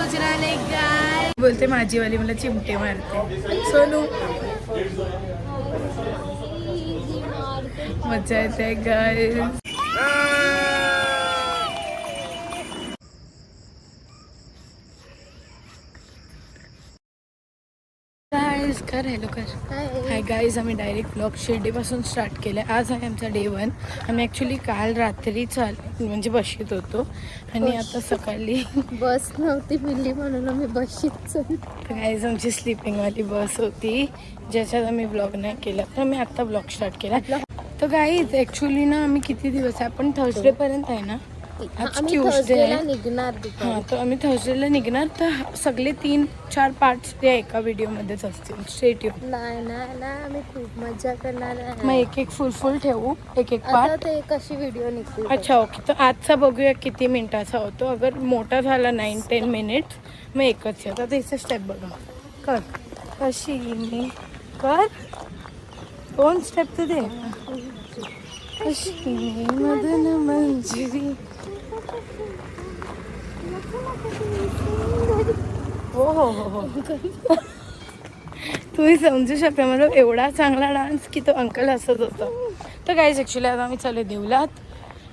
भोजनालय गाय बोलते माझी वाली मला चिमटे मारते. सोनू मजा येते गाय. कर हॅलो कर. हाय गाईज, आम्ही डायरेक्ट ब्लॉग शिर्डीपासून स्टार्ट केलं आहे. आज आहे आमचा डे 1. आम्ही ॲक्च्युली काल रात्री म्हणजे बशीत होतो आणि आता सकाळी बस नव्हती मिळली म्हणून आम्ही बशीत. गाईज आमची स्लीपिंगवाली बस होती ज्याच्यात आम्ही ब्लॉग नाही केला, तर आम्ही आत्ता ब्लॉग स्टार्ट केला. तर गाईज ॲक्च्युली ना आम्ही किती दिवस आहे, आपण थर्सडेपर्यंत आहे ना, आज ट्यूसडे आहे. हां, तर आम्ही थर्सडेला निघणार. तर सगळे 3-4 पार्ट्स त्या एका व्हिडिओमध्येच असतील. स्ट्रेट येऊ नाही आम्ही खूप मजा करणार आहे. मग एक फुल ठेवू, एक पार्ट. ते कशी व्हिडिओ निघते. अच्छा ओके, तर आजचा बघूया किती मिनिटाचा होतो. अगर मोठा झाला 9-10 मिनिट्स मग एकच येतं. आता हिचं स्टेप बघा. कर कशी मी कर 2 स्टेप तर दे. कशी मदन मंजिरी. हो हो हो हो तुम्ही समजू शकता, मला एवढा चांगला डान्स की तो अंकल हसत होता. तर गाईज ॲक्च्युली आता आम्ही चालले देवलात.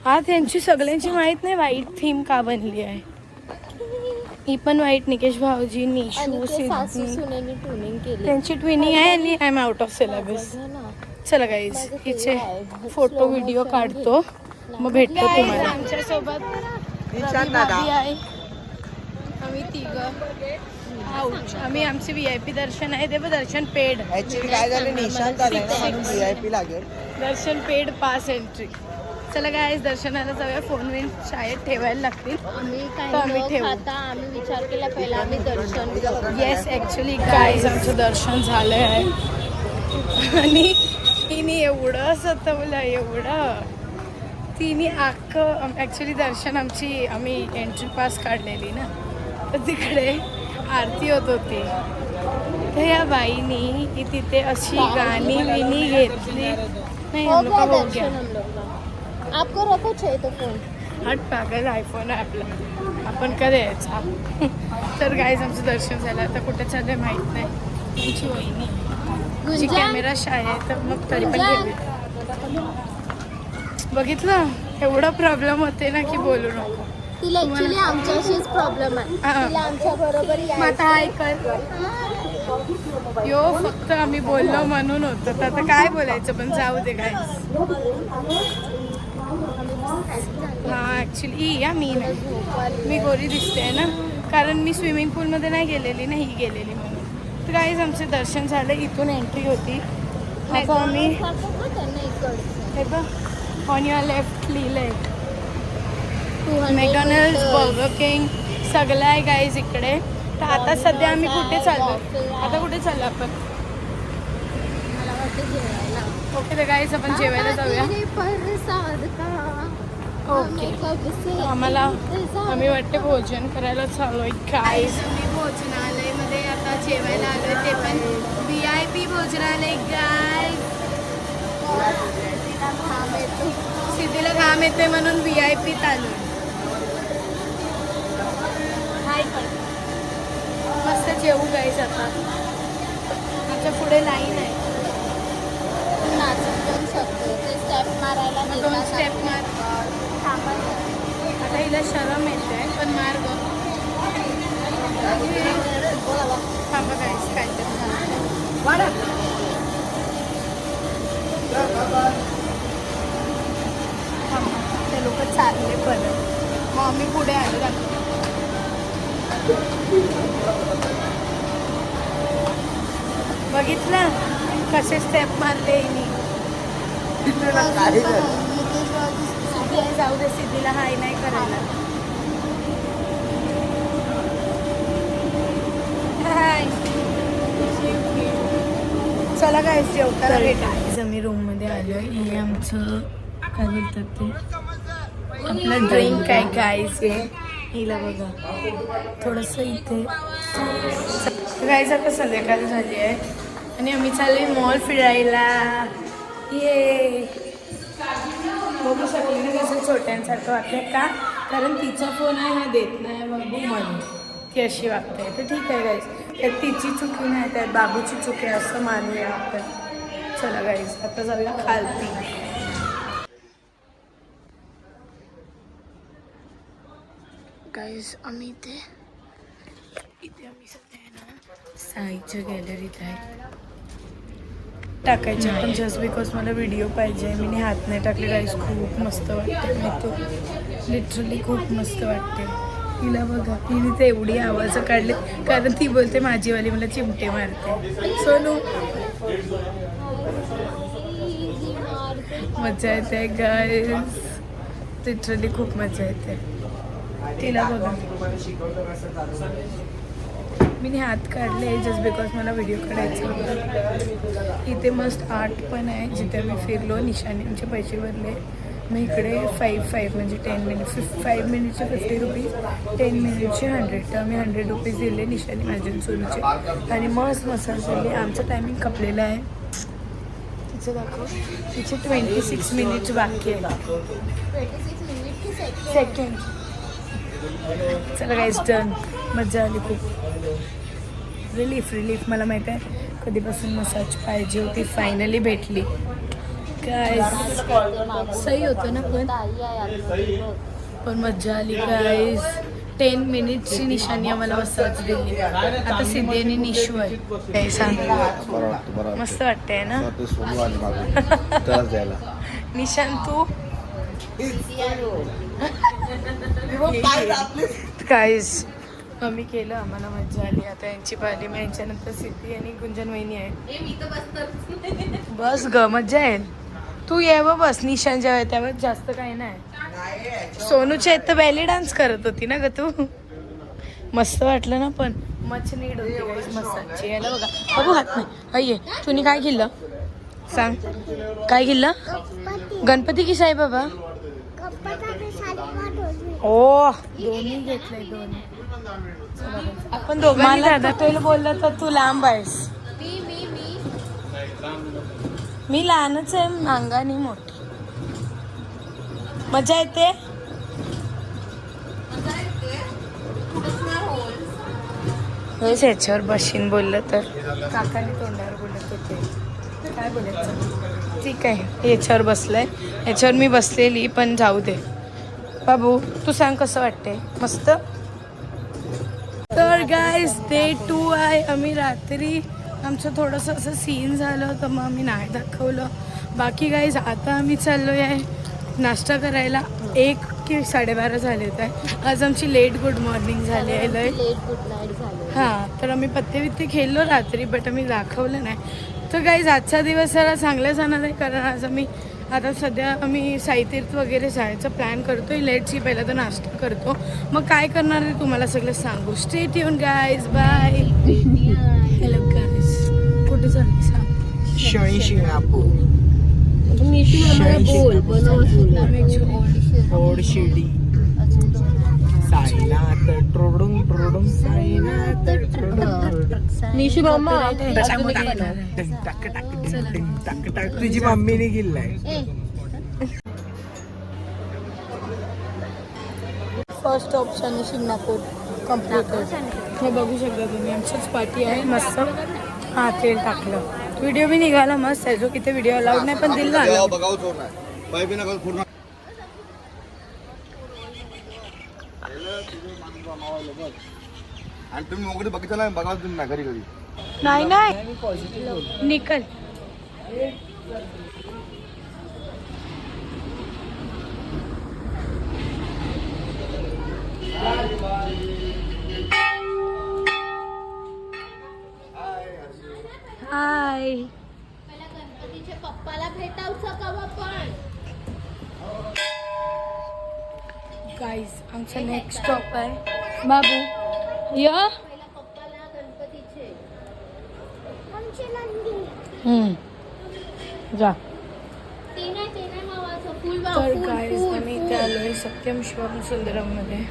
आज यांची सगळ्यांची माहीत नाही व्हाईट थीम का बनली आहे. ही पण व्हाईट, निकेश भाऊजी, निशू, सिद्धी त्यांची ट्विनिंग आहे आणि I am out of syllabus. चला गाईज हिचे फोटो व्हिडिओ काढतो, मग भेटतो तुम्हाला. आमच्यासोबत आहे आम्ही तिघं. आम्ही आमचे VIP दर्शन आहे. ते दर्शन पेड. काय झालं, निशांत आलाय ना म्हणून VIP लागेल. दर्शन पेड पास एंट्री. चला गाईज दर्शनाला जाऊया. फोन विन शाळेत ठेवायला लागतील. आम्ही ठेवू. आता आम्ही विचार केला पहिला आम्ही दर्शन. येस ॲक्च्युली गाईज आमचं दर्शन झालं आहे आणि तिने एवढं सतवलं एवढं. तिने अख्खं ॲक्च्युली दर्शन आम्ही एंट्री पास काढलेली ना, तर तिकडे आरती होत होती. तर या बाईनी तिथे अशी गाणी विणी घेतली. नाही हम लोग हो गया. आपको रखो छे तो फोन. हट पागल, आयफोन आहे आपला, आपण कधी यायचा. तर गाईज आमचं दर्शन झालं. आता कुठे चाललंय माहीत नाही. तुमची वहिनी जी कॅमेरा आहे, तर मग तरी पण घेऊ. बघितलं एवढा प्रॉब्लेम होते ना की बोलू नको. तिला ऍक्च्युली आमच्याशीच प्रॉब्लेम आहे. तिला आमच्या बरोबर आता हाय कर यो, फक्त आम्ही बोललो म्हणून होतं. तर आता काय बोलायचं, पण जाऊ दे काय. हां ॲक्च्युली या मी गोरी दिसते ना, कारण मी स्विमिंग पूलमध्ये नाही गेलेली ना, ही गेलेली म्हणून. तर गाईज आमचे दर्शन झाले. इथून एंट्री होती. आता आम्ही हे बघ ऑन युअर लेफ्ट लिहिलंय मॅकडॉनल्ड्स, बर्गर किंग सगळं आहे गाईज इकडे. तर आता सध्या आम्ही कुठे चाललो, आता कुठे चाललो आपण. ओके तर गाईज आपण जेवायला जाऊया. ओके आम्हाला आम्ही वाटते भोजन करायला चालू आहे गाईज. मी भोजनालयमध्ये आता जेवायला आलोय, ते पण VIP भोजनालय गाईज. सिद्धीला घाम येते म्हणून VIP आलोय. हाय पण मस्त जेवू गाईज. आता आमच्या पुढे लाईन आहे. दोन स्टेप मार. आता हिला शरम येते पण मार्ग थांबा गाईज काय ते लोक चालले परत, मग आम्ही पुढे आलो. बघितलं कसे स्टेप मारले मी. जाऊ दे, सिद्धीला हाय नाही करायला. चला काय जेवताना भेटा. आम्ही रूममध्ये आलो आहे. हे आमचं काय बोलतात ते आपलं ड्रिंक आहे गाईज. हिला बघा थोडंसं इथे. गाईज आता संध्याकाळ झाली आहे आणि आम्ही चाललोय मॉल फिरायला. ये बघू शकले ना कसं छोट्यांसारखं वाटतंय का, कारण तिचा फोन आहे हा देत नाही बघू म्हणून. ती अशी वागते. तर ठीक आहे गाईज, त्यात तिची चुकी नाही, त्यात बाबूची चुकी आहे असं मानूया आपण. चला गाईज, आता जाऊया खालती. गाईज आम्ही इथे आम्ही सध्या आहे ना साईच्या गॅलरीत आहे. टाकायचे पण जस्ट बिकॉज मला व्हिडिओ पाहिजे. मी हात नाही टाकले गाईज. खूप मस्त वाटते माहिती, लिटरली खूप मस्त वाटते. तिला बघा, तिने ते एवढी आवाज काढले कारण ती बोलते माझीवाली मला चिमटे मारते. सोनू मजा येते गाईज, लिटरली खूप मजा येते. तिला बघा, मी हात काढले जस्ट बिकॉज मला व्हिडिओ काढायचा होता. इथे मस्त आर्ट पण आहे जिथे मी फिरलो. निशाणीचे पैसे भरले. मग इकडे 5 म्हणजे 10 मिनिट 5 मिनिटचे 50 रुपीज, 10 मिनिटचे 100. तर मी 100 रुपीज दिले निशाणी माझ्या सोनूचे आणि मस्त मसाज झाले. आमचं टायमिंग कपलेलं आहे. तिचं दाखव, तिचे 26 मिनिट्स बाकी आहे. 26 मिनिट की सेकंड. चला गाईज, डन. मजा आली खूप. रिलीफ मला माहीत आहे कधीपासून मसाज पाहिजे होती, फायनली भेटली. काय सही होतं ना, पण मजा आली गाईज. 10 मिनिट्सची निशाणी आम्हाला मसाज दिली. आता सिद्धी आणि निशू आहे. काय सांग, मस्त वाटतंय ना निशान. तू गाईज आम्ही केलं, आम्हाला मजा आली. आता यांची पाहिली, मग यांच्यानंतर सिद्धी आणि गुंजन वहिनी आहे. बस ग, मजा येईल. तू ये व बस. निशान जेव्हा त्यावर जास्त काही नाही. सोनूच्या इथं बॅली डान्स करत होती ना ग तू. मस्त वाटलं ना, पण मच नीड होती गाईज मसाजची. यायला बघा बघू हात नाही. अय्ये, तुम्ही काय केलं सांग, काय केलं? गणपती की साईबाबा? ओ, दोन्ही घेतलंय, दोन्ही. आपण दोघांनी दादा तुला बोललं तर तू लांब आहेस. मी लहानच आहे, अंगाने मोठी. मजा येते. ह्याच्यावर बशीन बोललं तर काकाने तोंडावर बोलत होते. काय बोलायचं, ठीक आहे. याच्यावर बसलंय, याच्यावर मी बसलेली, पण जाऊ दे. बाबू तू सांग कसं वाटते? मस्त. तर गाईज डे 2 आहे. आम्ही रात्री आमचं थोडंसं असं सीन झालं होतं, मग आम्ही नाही दाखवलं. बाकी गाईज आता आम्ही चाललो आहे नाश्ता करायला. 1 की 12:30 झाले होते. आज आमची लेट गुड मॉर्निंग झाली आहे. लेट गुड नाईट झालं. हां, तर आम्ही पत्ते खेळलो रात्री, बट आम्ही दाखवलं नाही. तर गाईज आजचा दिवस जरा चांगला जाणार आहे कारण आज आम्ही आता सध्या आम्ही साईतीर्थ वगैरे जायचा प्लॅन करतोय. लेट्स की पहिला तर नाश्ता करतो, मग काय करणार आहे तुम्हाला सगळं सांगू. Stay tune guys, bye. Hello guys, कुठे चालली सांग? ओढ शिर्डी साईनाथ ट्रोडून साईनाथ निशू मम्मा तुझी मम्मीने गेलाय. First option Shingnapur computer. हे बघू शकता तुम्ही, आमचीच पार्टी आहे मस्त. हां, तेल टाकलं. व्हिडिओ बी निघाला मस्त आहे. जो किती व्हिडिओ अलाउड नाही पण दिला. आणि तुम्ही मोकळी बघितलं नाही, बघा तुम्ही ना घरी घरी. नाही निकल. हाय. गणपतीच्या पप्पाला भेटायचं का आपण? गाईज आमचा नेक्स्ट स्टॉप आहे बाबू. या पहिला पप्पाला गणपतीचे जा. ते नाही मावाचं फुल. तर गाईज आम्ही इथे आलोय सत्यम शिवम सुंदरम मध्ये.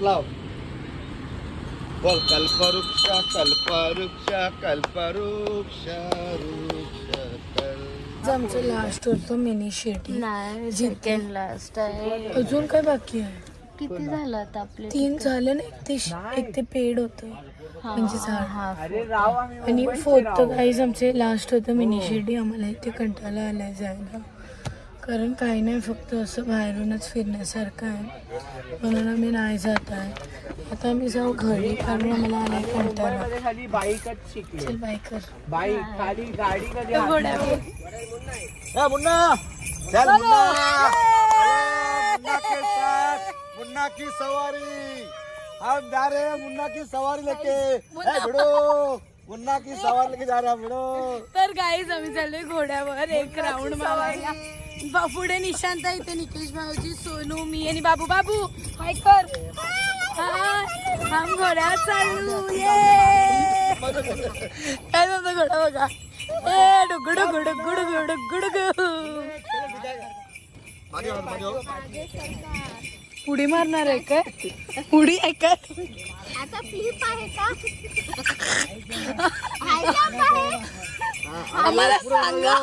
लाव बोल कल्पवृक्ष कल्पवृक्ष कल्पवृक्ष आमचं लास्ट होतं मिनी शेटी. नाही सेकंड लास्ट आहे. अजून काय बाकी आहे? किती झालं आता आपले? 3 झाले ना. एक ते पेड होतं म्हणजे झाड. अरे राव आम्ही आणि फोर्थ गाईज आमचे लास्ट होतं मिनी शेटी. आम्हाला इथे कंटाळा आलाय जायला, कारण काही नाही, फक्त असं बाहेरूनच फिरण्यासारखं आहे, म्हणून आम्ही नाही जात आहे. आता आम्ही जाऊ घरी, कारण आम्हाला आलाय कंटाळा. खाली बाईकच शिकली. चल बाईकर. बाईक खाली गाडी कधी घोड्यावर. मुन्ना चल मुन्ना मुन्ना के साथ मुन्ना की सवारी हम जा रहे हैं मुन्ना की सवारी लेके भिड़ो मुन्ना की सवारी लेके जा रहे हैं भिड़ो. तर गाईज आम्ही चाललोय घोड्यावर एक राऊंड मारायला. पुढे निशांत आहे, इथे निकेश भाऊजी, सोनू, मी आणि बाबू. बाबू हाय कर. हम घोड्यावर चालू. ये काय झालं घोडा बघा. ए डुगु डुगु डुगु डुगु डुगु डुगु. उडी मारणार आहे काय? उडी आहे काय? आता फ्लिप आहे का? आम्हाला सांगा.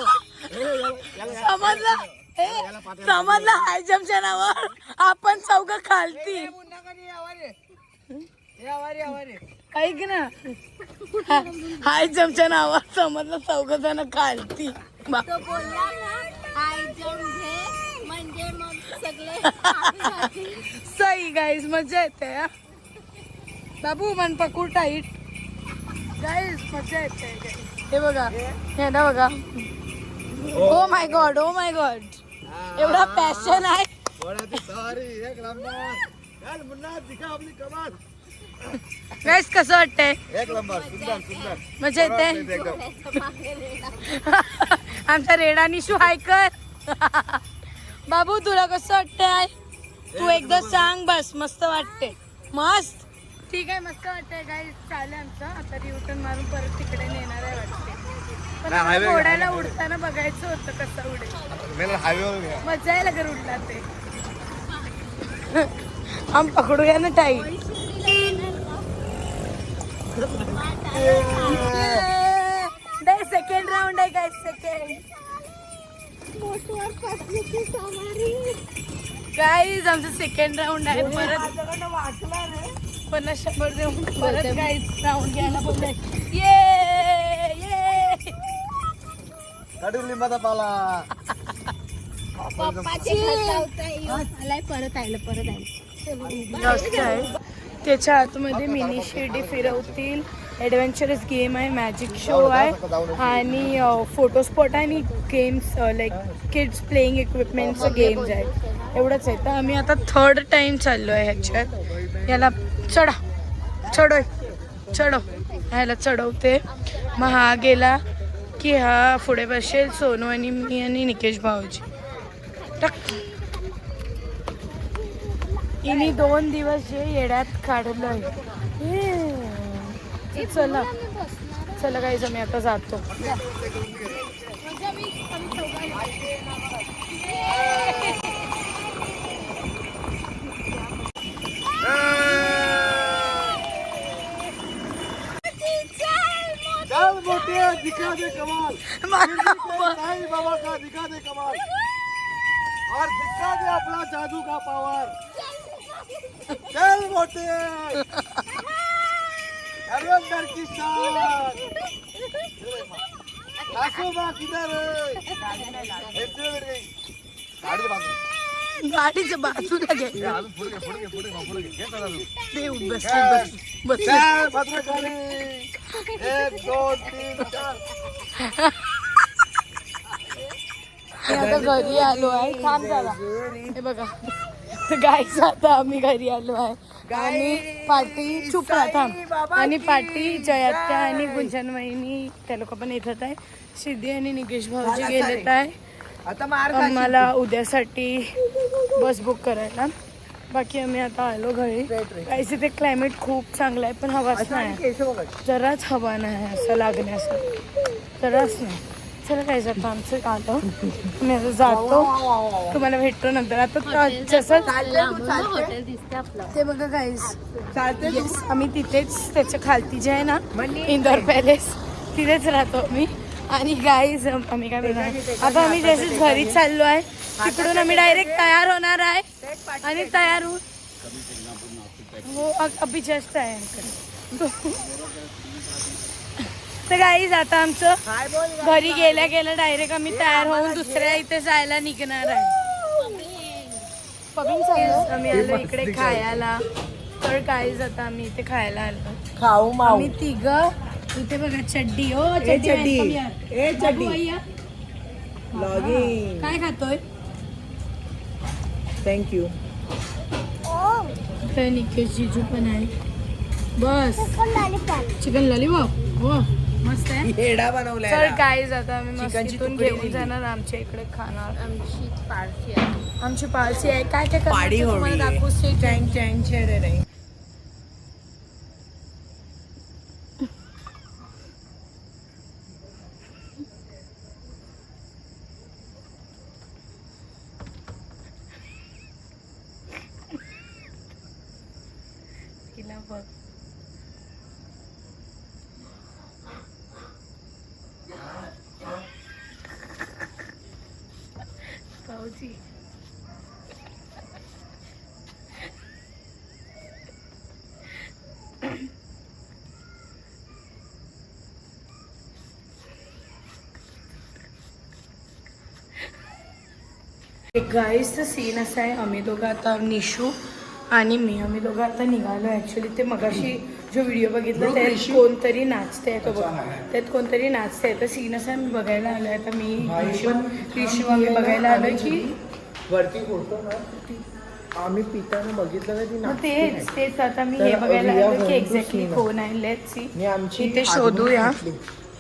समजलं हाय जम्पच्या नावावर आपण चौघ खालती. ऐक ना, हाय जम्पच्या नावावर समजलं चौघ जण खालती. तो बोलला ना हाय जंप घे म्हणजे मग सगळे सही गाईज, मजा येते. बाबू मन पकड टाईट. गाईज मजा येते. हे बघा, हे बघा. Oh my God, oh my God, एवढा पॅशन आहे. सवारी एक नंबर. चल मुन्ना दिखा आपली कमाल. गाईज कसं वाटतंय? एक नंबर, सुंदर सुंदर मजा येते. आमचा रेडा निशू हाय कर. बाबू तुला कसं वाटतंय? तू एकदा सांग बस. मस्त वाटते? मस्त. ठीक आहे, मस्त वाटतंय. गाईज चालू आमचं आता रिटर्न मारून परत तिकडे नेणार आहे वाटते. पण आम्हाला घोड्याला उडताना बघायचं होतं कसं उडेल. हायवे मजा आहे लगर उडला ते. हम पकडूया ना टाईट. सेकंड राऊंड आहे काय? सेकंड गाईज आमचं सेकंड राऊंड आहे. परत 50-100 देऊन परत गाईज राऊंड घ्यायला बोलले. ये कडू लिंबाचा पाला. पप्पाचे आलाय परत आलं. जास्त आहे. त्याच्या आतमध्ये मिनी शिर्डी फिरवतील. ॲडव्हेंचरस गेम आहे, मॅजिक शो आहे आणि फोटो स्पॉट आहे आणि गेम्स लाईक किड्स प्लेइंग इक्विपमेंटचं गेम्स आहेत. एवढंच आहे. तर आम्ही आता 3rd टाइम चाललो आहे ह्याच्यात. याला चढव ह्याला चढवते. मग हा गेला की हा पुढे बसेल, सोनू आणि मी आणि निकेश भाऊजी. इनी 2 दिवस जे येड्यात काढलंय. चला गाईज आम्ही आता जातो. चल मोठे दिखा दे कमाल. साईं बाबा का दिखा दे कमाल और दिखा दे अपना जादू का पावर. चल मोटे धर्मेंद्र की शान. आसोबा किधर है? गाडीच्या बाजूला घे. बस. चल भद्रकाली. 1 2 3 4. आता घरी आलो आहे. थांब जरा. हे बघा गाईज, आता आम्ही घरी आलो आहे आणि पार्टी चुप थांब. आणि पार्टी जयात्या आणि गुंजन वहिनी त्या लोक पण येतात आहे. सिद्धी आणि निकेश भाऊजी गेलेत आहे आम्हाला उद्यासाठी बस बुक करायला. बाकी आम्ही आता आलो घरी. काहीच इथे क्लायमेट खूप चांगलं आहे पण हवाच नाही, जराच हवा नाही असं लागण्याचं, जराच नाही. चला काय जातो आमचं आलो, मी आता जातो, तुम्हाला भेटतो नंतर. आता जसं हॉटेल दिसते आपलं ते बघा गाईज, येस आम्ही तिथेच त्याच्या खालती जे आहे ना इंदोर पॅलेस तिथेच राहतो मी. आणि गाईज आम्ही काय बोलणार, आता आम्ही जसे घरी चाललो आहे तिकडून आम्ही डायरेक्ट तयार होणार आहे आणि तयार होऊन हो अभि जास्त आहे. तर गाईज आता आमचं घरी गेल्या गेल्या डायरेक्ट आम्ही तयार होऊन दुसऱ्या इथे जायला निघणार आहे. आम्ही आलो इकडे खायला. तर गाईज आता आम्ही इथे खायला आलो, खाऊ माऊ. आम्ही तिघं इथे बघा चड्डी हो लॉगिंग. काय खातोय? थँक्यू. तर निकेश जीजू पण आहे. बस चिकन लॉलीपॉप हो मस्त आहे. हेडा बनवलाय. तर गाईज आता आम्ही मस्त चिकनची इथून तुकडी घेऊन दिली. जाणार आमच्या इकडे खाणार. आमची पार्टी आहे. आमची पार्टी आहे. काय काय पाडी करणार तुम्हाला होळी. दाखवू. Stay tuned. चँग चँग छेडे रे. तिला बघ भाऊजी गाईसचं सीन असा आहे, आम्ही दोघं आता निशू आणि मी आम्ही दोघं आता निघालो. ॲक्च्युली ते मगाशी जो व्हिडिओ बघितला त्यात कोणतरी नाचते तो बघ, त्यात कोणतरी नाचते. तर सीन असा मी बघायला आलो आहे. तर मी निशू आम्ही बघायला आलो की वरती फोटो ना आम्ही पिताना बघितलं का ती मग तेच आता मी हे बघायला आलो की एक्झॅक्टली कोण आहे. लेट्स सी, आमची इथे शोधूया,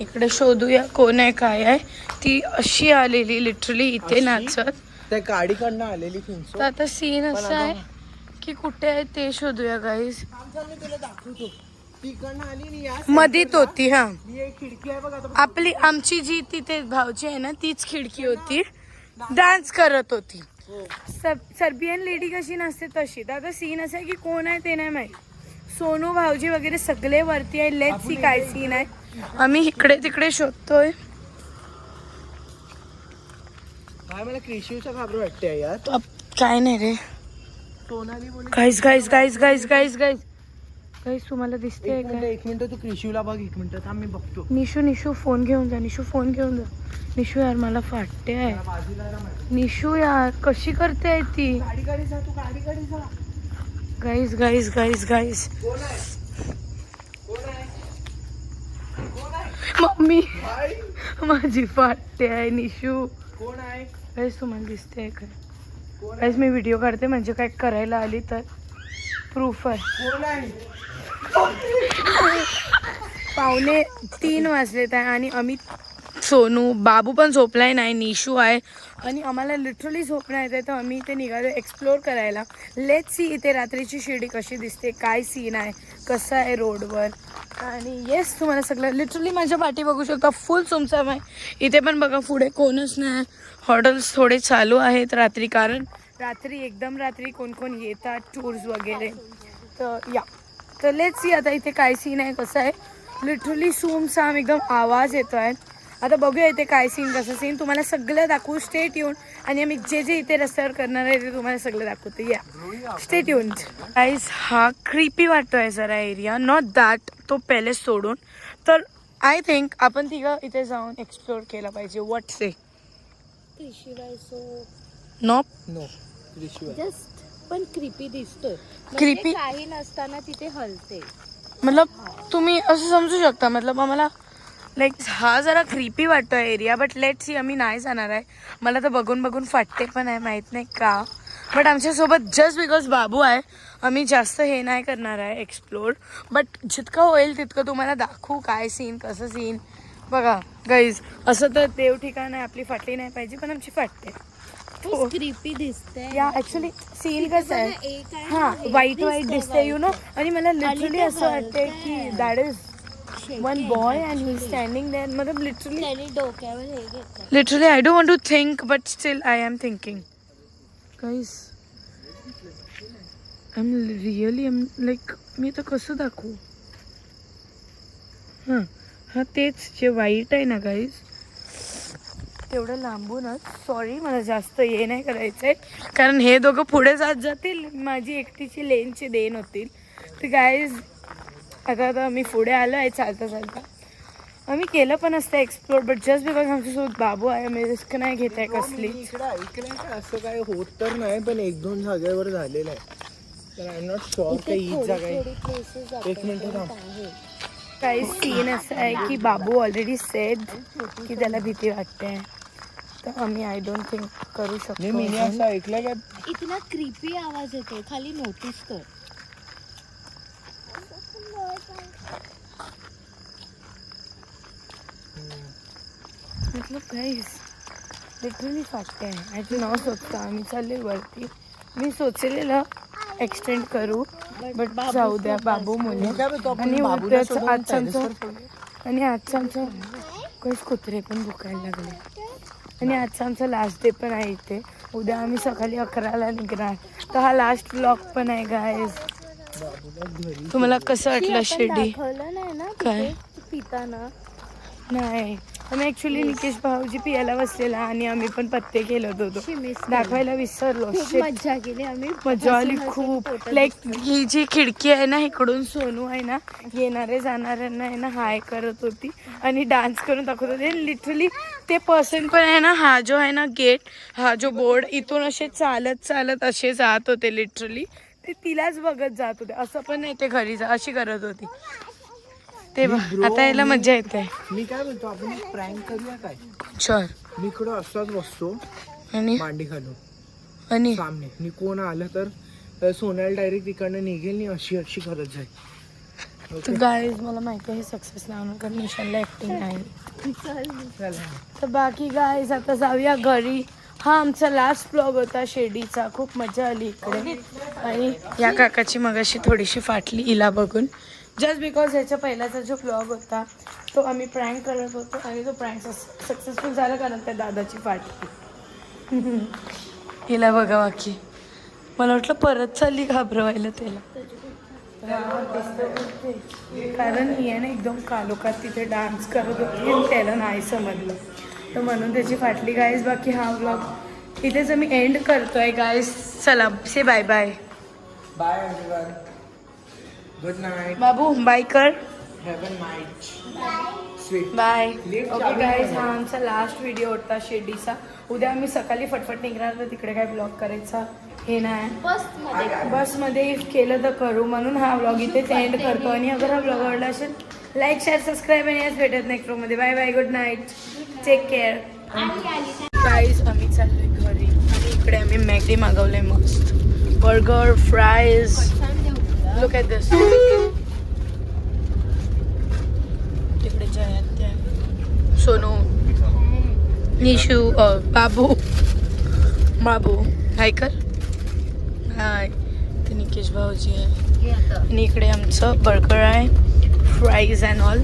इकडे शोधूया कोण आहे काय आहे. ती अशी आलेली लिटरली इथे नाचत, त्या गाडीकडनं आलेली फिंचो. तर आता सीन असं आहे की कुठे आहे ते शोधूया गाईज. मी तुला दाखवतो. तिकडनं आली नी या मधीत होती. हा ही एक खिडकी आहे बघ. आता आपली आमची जी तिथे भावची आहे ना तीच खिडकी होती, डान्स करत होती. सर्बियन लेडी कशी नसते तशी. तर आता सीन असं आहे की कोण आहे ते नाही माहित. सोनू भाऊजी वगैरे सगळे वरती आहे. लेट्स सी काय सीन आहे. आम्ही इकडे तिकडे शोधतोय. काय मला क्रिशिवचा घाबरू वाटते यार. काय नाही रे. सोनाली बोली guys guys guys guys guys guys guys तुम्हाला दिसते एक मिनिट तू क्रिशिवला बघ. एक मिनिट थांब मी बघतो. निशू फोन घेऊन जा. निशू फोन घेऊन जा. निशू यार मला फाटते आहे. निशू यार कशी करते आहे ती. गाडीकडे जा तू. गाडीकडे जा. गाईज गाईज गाईज गाईज कोण आहे? कोण आहे? कोण आहे? मम्मी बाई, माझी फाटते आहे. निशू कोण आहे? गाईज तुम्हाला दिसते काय. कोण आहे? गाईज मी व्हिडिओ काढते म्हणजे काय करायला आली तर प्रूफ आहे. कोण आहे? 2:45 वाजलेत आहे आणि आम्ही सोनू बाबू पण झोपलाय नाही, निशू आहे आणि आम्हाला लिटरली झोप नाही येते. तर आम्ही इथे निघालो एक्सप्लोर करायला. लेट्स सी इथे रात्रीची शिर्डी कशी दिसते, काय सीन आहे, कसं आहे रोडवर. आणि येस तुम्हाला सगळं लिटरली माझ्या पाठी बघू शकता फुल सुमसाम आहे. इथे पण बघा पुढे कोणच नाही. हॉटेल्स थोडे चालू आहेत रात्री, कारण रात्री एकदम रात्री कोण कोण येतात टूर्स वगैरे. तर या तर लेट्स सी आता इथे काय सीन आहे कसं आहे. लिटरली सुमसाम एकदम आवाज येतो आहे. आता बघूया इथे काय सीन कसं सीन तुम्हाला सगळं दाखवू. Stay tune. आणि आम्ही जे जे इथे रस्त्यावर करणार आहे ते तुम्हाला सगळं दाखवतो. या स्टे ट्यून. गाईज हा क्रीपी वाटतोय जरा एरिया, नॉट दॅट तो पॅलेस सोडून. तर आय थिंक आपण तिघं इथे जाऊन एक्सप्लोर केला पाहिजे. व्हॉट से शिवाय सो नो नो क्रिशिव. जस्ट पण क्रिपी दिसतोय. Creepy? काही नसताना तिथे हलते. मतलब तुम्ही असं समजू शकता. मतलब आम्हाला लाईक हा जरा क्रीपी वाटतोय एरिया. बट लेट्स सी आम्ही नाही जाणार आहे. मला तर बघून बघून फाटते पण आहे माहीत नाही का. बट आमच्यासोबत जस्ट बिकॉज बाबू आहे आम्ही जास्त हे नाही करणार आहे एक्सप्लोर. बट जितकं होईल तितकं तुम्हाला दाखवू काय सीन कसं सीन बघा गाईज, असं तर देव ठिकाण आहे, आपली फाटली नाही पाहिजे पण आमची फाटते. क्रिपी दिसते या ऍक्च्युली सीन कसं आहे, एक आहे हा ना, वाईट वाईट दिसते यु नो. आणि मला लिटरली ते असं वाटतंय की हलतंय. That is shaking one boy and he actually. Standing there. मतलब लिटरली त्याने डोक्यावर हे घेतलं. Literally I don't want to think but still I am thinking. Guys I am really like, मी तर कसं दाखवू. हां हा तेच जे वाईट आहे ना गाईज, तेवढं लांबूनच. सॉरी, मला जास्त हे नाही करायचं आहे कारण हे दोघं पुढे जात जातील, माझी एकटीची लेनची देण होतील. तर गाईज आता मी पुढे आलो आहे चालता चालता. आम्ही केलं पण असतं एक्सप्लोर, बट जस्ट बिकॉज आमच्यासोबत बाबू आहे आम्ही रिस्क नाही घेत आहे कसली. इकडे ऐकलंय का असं काय होत तर नाही, पण 1-2 जागेवर झालेलं आहे. तर आय एम नॉट शुअर इथे काही हीच जागा आहे. थोडी places एक मिनिट थांब. आहे. काही सीन असं आहे की बाबू ऑलरेडी सेड की त्याला भीती वाटते, तर आम्ही आय डोंट थिंक करू नाही, मी शकतो. असं ऐकलंय का इथे ना क्रिपी आवाज येतो, खाली नोटीस कर. मतलब गाईज लिटरली फाटते आहे. ॲट न सोचता आम्ही चालले वरती. मी सोचलेलं एक्सटेंड करू बट जाऊ द्या, बाबू मुले. आणि उद्याचं आजचं आमचं काहीच कुत्रे पण भुकायला लागले. आणि आजचा आमचा लास्ट डे पण आहे इथे. उद्या आम्ही सकाळी 11ला निघणार, तर हा लास्ट व्लॉग पण आहे गाईज. तुम्हाला कसं वाटलं शिर्डी? दाखवलं नाही ना काय? तिथे पिताना. नाही, आम्ही ॲक्च्युली निकेश भाऊजी पियाला बसलेला आणि आम्ही पण पत्ते खेळत होतो, मिस दाखवायला विसरलो. खूप Shit. मज्जा केली आम्ही. मजा आली हसून खूप. photo लाईक दिसले. ही जी खिडकी आहे ना, इकडून सोनू आहे ना, येणारे जाणाऱ्यांना आहे ना हाय करत होती आणि डान्स करून दाखवत होते. लिटरली ते पर्सन पण आहे ना, हा जो आहे ना गेट, हा जो बोर्ड, इथून असे चालत चालत असे जात होते. लिटरली ते तिलाच बघत जात होते, असं पण नाही ते घरी जा अशी करत होती. ते आता यायला मजा येते. मी काय बोलतो, आपण प्रँक करूया काय? चल. मी इकडं असाच बसतो आणि मांडी घालून आणि सामने, मी कोण आलं तर सोन्याला डायरेक्ट तिकडनं निघेल आणि अशी अशी करत जाईल. तर गाईज मला माहिती आहे हे सक्सेस लावणं, कारण मिशनला ॲक्टिंग नाही. चला. तर बाकी गाईज आता जाऊया घरी. हा आमचा लास्ट ब्लॉग होता शिर्डीचा. खूप मजा आली इकडे. आणि या काकाची मगाशी थोडीशी फाटली हिला बघून, जस्ट बिकॉज ह्याच्या पहिल्याचा जो ब्लॉग होता तो आम्ही प्रँक करत होतो आणि तो प्रँक सक्सेसफुल झाला कारण त्या दादाची फाटली. हिला बघा बाकी, मला वाटलं परत चालली घाबरवायला त्याला. कारण ही आहे ना एकदम कालोखात तिथे डान्स करत होती आणि त्याला नाही समजलं, तर म्हणून त्याची फाटली. गाईज बाकी हा व्लॉग इथेच आम्ही एंड करतोय गाईज. चला say bye bye. Bye everyone, good night, बाबू बाय कर. Have a night sweet. Bye. Okay guys, हा आमचा लास्ट व्हिडिओ होता शिर्डीचा. उद्या आम्ही सकाळी फटफट निघणार, तर तिकडे काय ब्लॉग करायचा हे नाही. बसमध्ये केलं तर करू, म्हणून हा व्लॉग इथेच एंड करतो. आणि अगर हा व्लॉग आवडला असेल लाईक शेअर सबस्क्राईब आणि याच भेटत नेक्स्ट मध्ये. Bye bye, good night, take care. Guys आम्ही चाललोय घरी आणि इकडे आम्ही मॅगी मागवले मस्त, burger, fries. Look at this. तिकडे जयंत आहे, सोनू, निशू, बाबू हाय कर. हाय. ते निकेश भाऊजी आहे आणि इकडे आमचं बर्गर आहे, फ्राईज अँड ऑल.